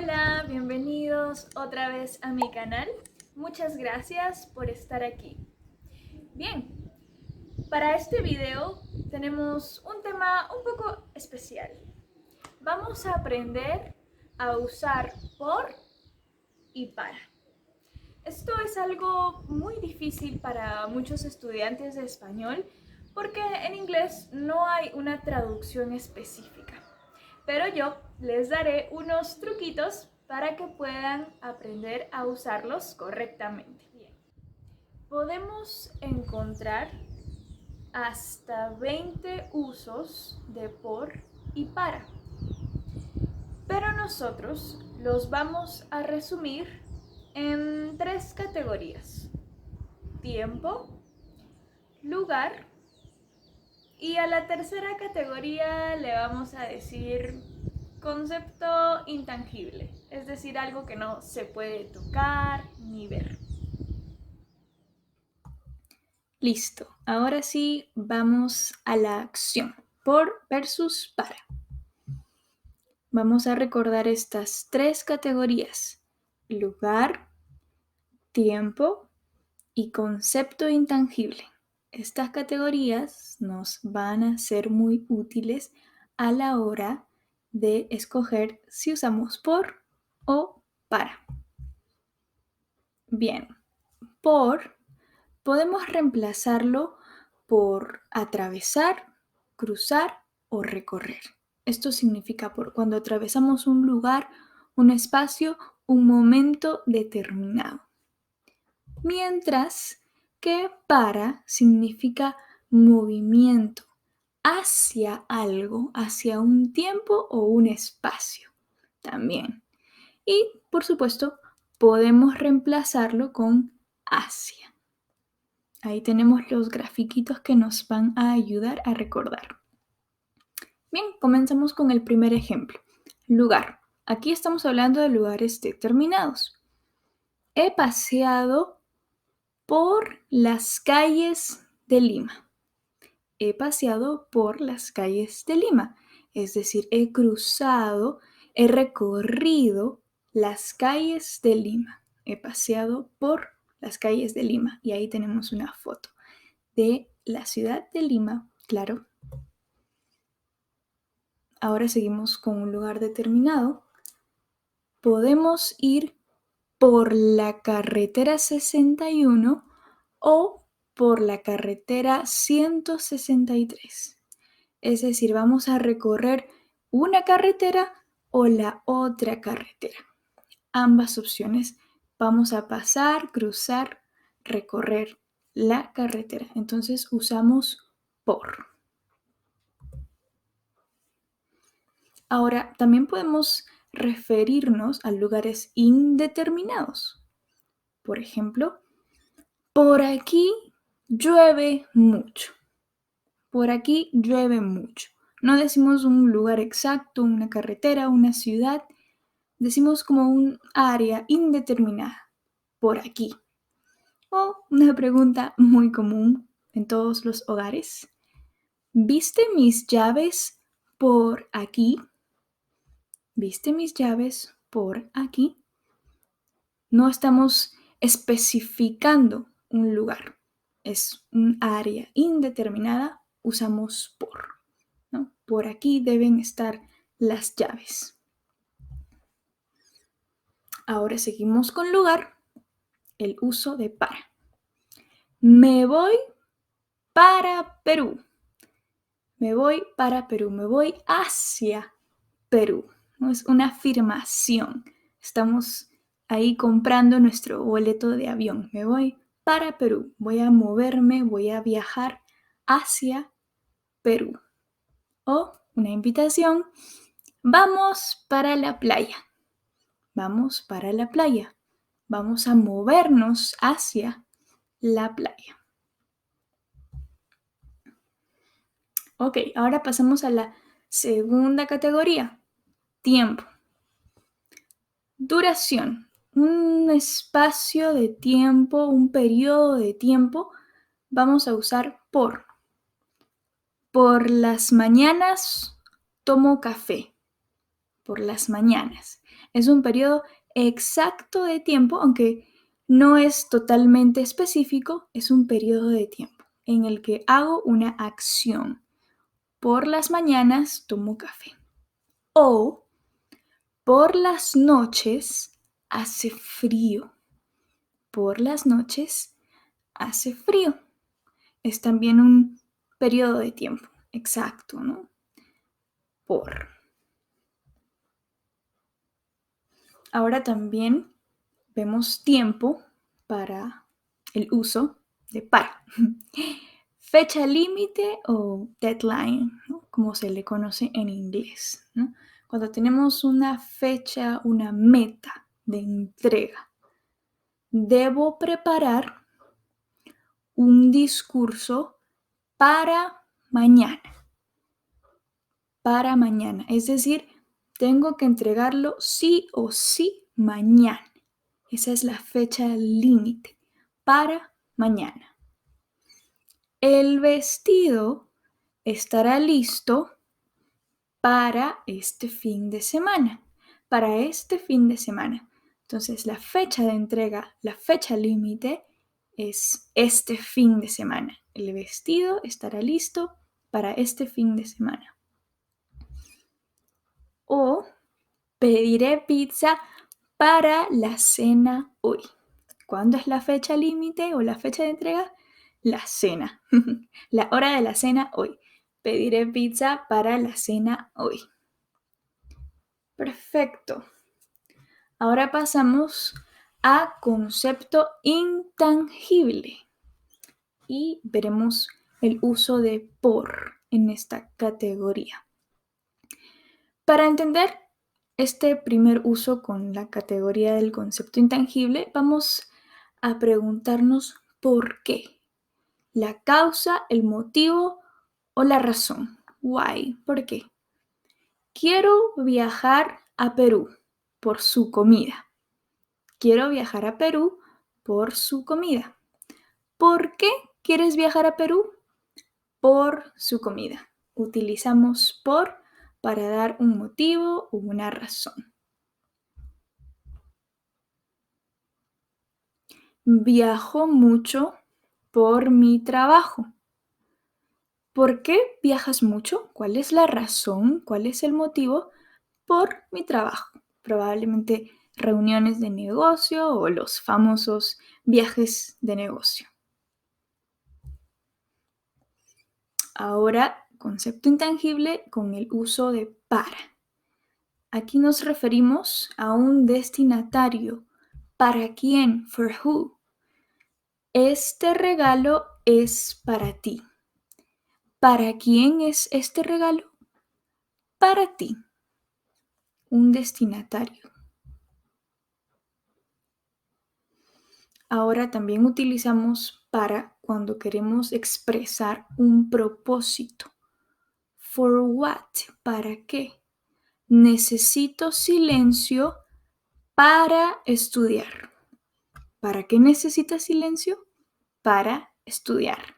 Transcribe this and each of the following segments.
Hola, bienvenidos otra vez a mi canal. Muchas gracias por estar aquí. Bien, para este video tenemos un tema un poco especial. Vamos a aprender a usar por y para. Esto es algo muy difícil para muchos estudiantes de español porque en inglés no hay una traducción específica. Pero yo les daré unos truquitos para que puedan aprender a usarlos correctamente. Bien. Podemos encontrar hasta 20 usos de por y para, pero nosotros los vamos a resumir en 3 categorías: tiempo, lugar y a la tercera categoría le vamos a decir concepto intangible, es decir, algo que no se puede tocar ni ver. Listo, ahora sí vamos a la acción. Por versus para. Vamos a recordar estas 3 categorías: lugar, tiempo y concepto intangible. Estas categorías nos van a ser muy útiles a la hora de escoger si usamos por o para. Bien, por podemos reemplazarlo por atravesar, cruzar o recorrer. Esto significa por cuando atravesamos un lugar, un espacio, un momento determinado. Mientras que para significa movimiento hacia algo, hacia un tiempo o un espacio también. Y, por supuesto, podemos reemplazarlo con hacia. Ahí tenemos los grafiquitos que nos van a ayudar a recordar. Bien, comenzamos con el primer ejemplo. Lugar. Aquí estamos hablando de lugares determinados. He paseado por las calles de Lima. He paseado por las calles de Lima. Es decir, he cruzado, he recorrido las calles de Lima. He paseado por las calles de Lima. Y ahí tenemos una foto de la ciudad de Lima, claro. Ahora seguimos con un lugar determinado. Podemos ir por la carretera 61 o por la carretera 163. Es decir, vamos a recorrer una carretera o la otra carretera. Ambas opciones. Vamos a pasar, cruzar, recorrer la carretera. Entonces usamos por. Ahora, también podemos referirnos a lugares indeterminados. Por ejemplo, por aquí llueve mucho. Por aquí llueve mucho. No decimos un lugar exacto, una carretera, una ciudad. Decimos como un área indeterminada. Por aquí. O una pregunta muy común en todos los hogares. ¿Viste mis llaves por aquí? ¿Viste mis llaves por aquí? No estamos especificando un lugar. Es un área indeterminada, usamos por, ¿no? Por aquí deben estar las llaves. Ahora seguimos con lugar, el uso de para. Me voy para Perú. Me voy para Perú. Me voy hacia Perú. ¿No? Es una afirmación. Estamos ahí comprando nuestro boleto de avión. Me voy para Perú. Voy a moverme, voy a viajar hacia Perú. O una invitación. Vamos para la playa. Vamos para la playa. Vamos a movernos hacia la playa. Ok, ahora pasamos a la segunda categoría. Tiempo. Duración. Un espacio de tiempo, un periodo de tiempo. Vamos a usar por. Por las mañanas tomo café. Por las mañanas. Es un periodo exacto de tiempo, aunque no es totalmente específico, es un periodo de tiempo en el que hago una acción. Por las mañanas tomo café. O por las noches hace frío. Por las noches hace frío. Es también un periodo de tiempo exacto, ¿no? Por. Ahora también vemos tiempo para el uso de para. Fecha límite o deadline, ¿no? Como se le conoce en inglés, ¿no? Cuando tenemos una fecha, una meta de entrega, debo preparar un discurso para mañana. Para mañana. Es decir, tengo que entregarlo sí o sí mañana. Esa es la fecha límite. Para mañana. El vestido estará listo para este fin de semana. Para este fin de semana. Entonces, la fecha de entrega, la fecha límite es este fin de semana. El vestido estará listo para este fin de semana. O pediré pizza para la cena hoy. ¿Cuándo es la fecha límite o la fecha de entrega? La cena. La hora de la cena hoy. Pediré pizza para la cena hoy. Perfecto. Ahora pasamos a concepto intangible y veremos el uso de por en esta categoría. Para entender este primer uso con la categoría del concepto intangible, vamos a preguntarnos por qué. La causa, el motivo o la razón. Why, ¿por qué? Quiero viajar a Perú por su comida. Quiero viajar a Perú por su comida. ¿Por qué quieres viajar a Perú? Por su comida. Utilizamos por para dar un motivo o una razón. Viajo mucho por mi trabajo. ¿Por qué viajas mucho? ¿Cuál es la razón? ¿Cuál es el motivo? Por mi trabajo. Probablemente reuniones de negocio o los famosos viajes de negocio. Ahora, concepto intangible con el uso de para. Aquí nos referimos a un destinatario. ¿Para quién? For who. Este regalo es para ti. ¿Para quién es este regalo? Para ti. Un destinatario. Ahora también utilizamos para cuando queremos expresar un propósito. For what? ¿Para qué? Necesito silencio para estudiar. ¿Para qué necesitas silencio? Para estudiar.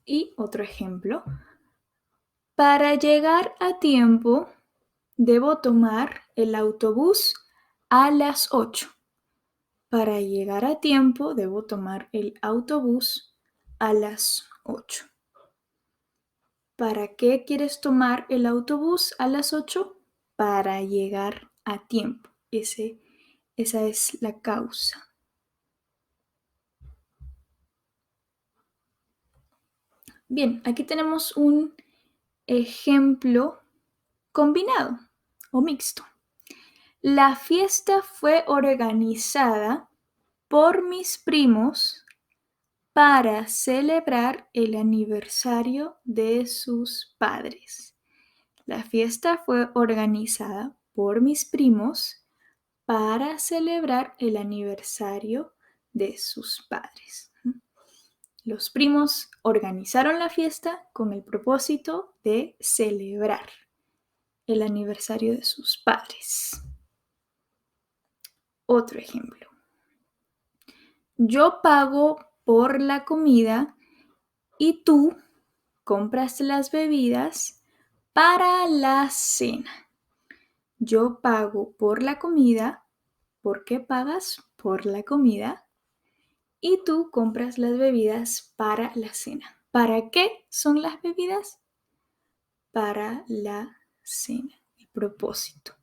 Y otro ejemplo. Para llegar a tiempo, debo tomar el autobús a las 8. Para llegar a tiempo, debo tomar el autobús a las 8. ¿Para qué quieres tomar el autobús a las 8? Para llegar a tiempo. Esa es la causa. Bien, aquí tenemos un ejemplo combinado o mixto. La fiesta fue organizada por mis primos para celebrar el aniversario de sus padres. La fiesta fue organizada por mis primos para celebrar el aniversario de sus padres. Los primos organizaron la fiesta con el propósito de celebrar el aniversario de sus padres. Otro ejemplo. Yo pago por la comida y tú compras las bebidas para la cena. Yo pago por la comida. ¿Por qué pagas por la comida? Y tú compras las bebidas para la cena. ¿Para qué son las bebidas? Para la cena. El propósito.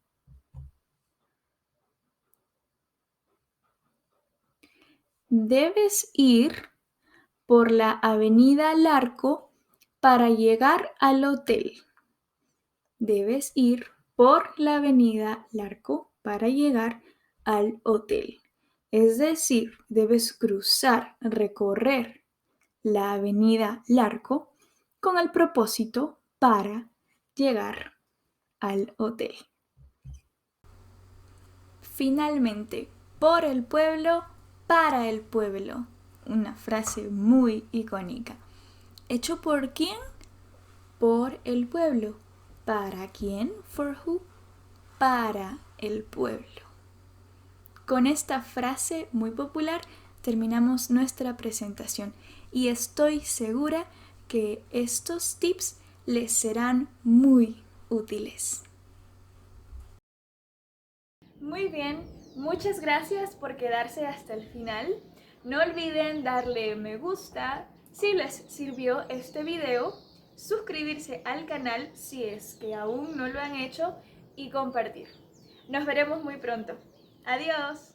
Debes ir por la avenida Larco para llegar al hotel. Debes ir por la avenida Larco para llegar al hotel. Es decir, debes cruzar, recorrer la avenida Larco con el propósito para llegar al hotel. Finalmente, por el pueblo, para el pueblo. Una frase muy icónica. ¿Hecho por quién? Por el pueblo. ¿Para quién? For who? Para el pueblo. Con esta frase muy popular terminamos nuestra presentación y estoy segura que estos tips les serán muy útiles. Muy bien, muchas gracias por quedarse hasta el final. No olviden darle me gusta si les sirvió este video, suscribirse al canal si es que aún no lo han hecho y compartir. Nos veremos muy pronto. Adiós.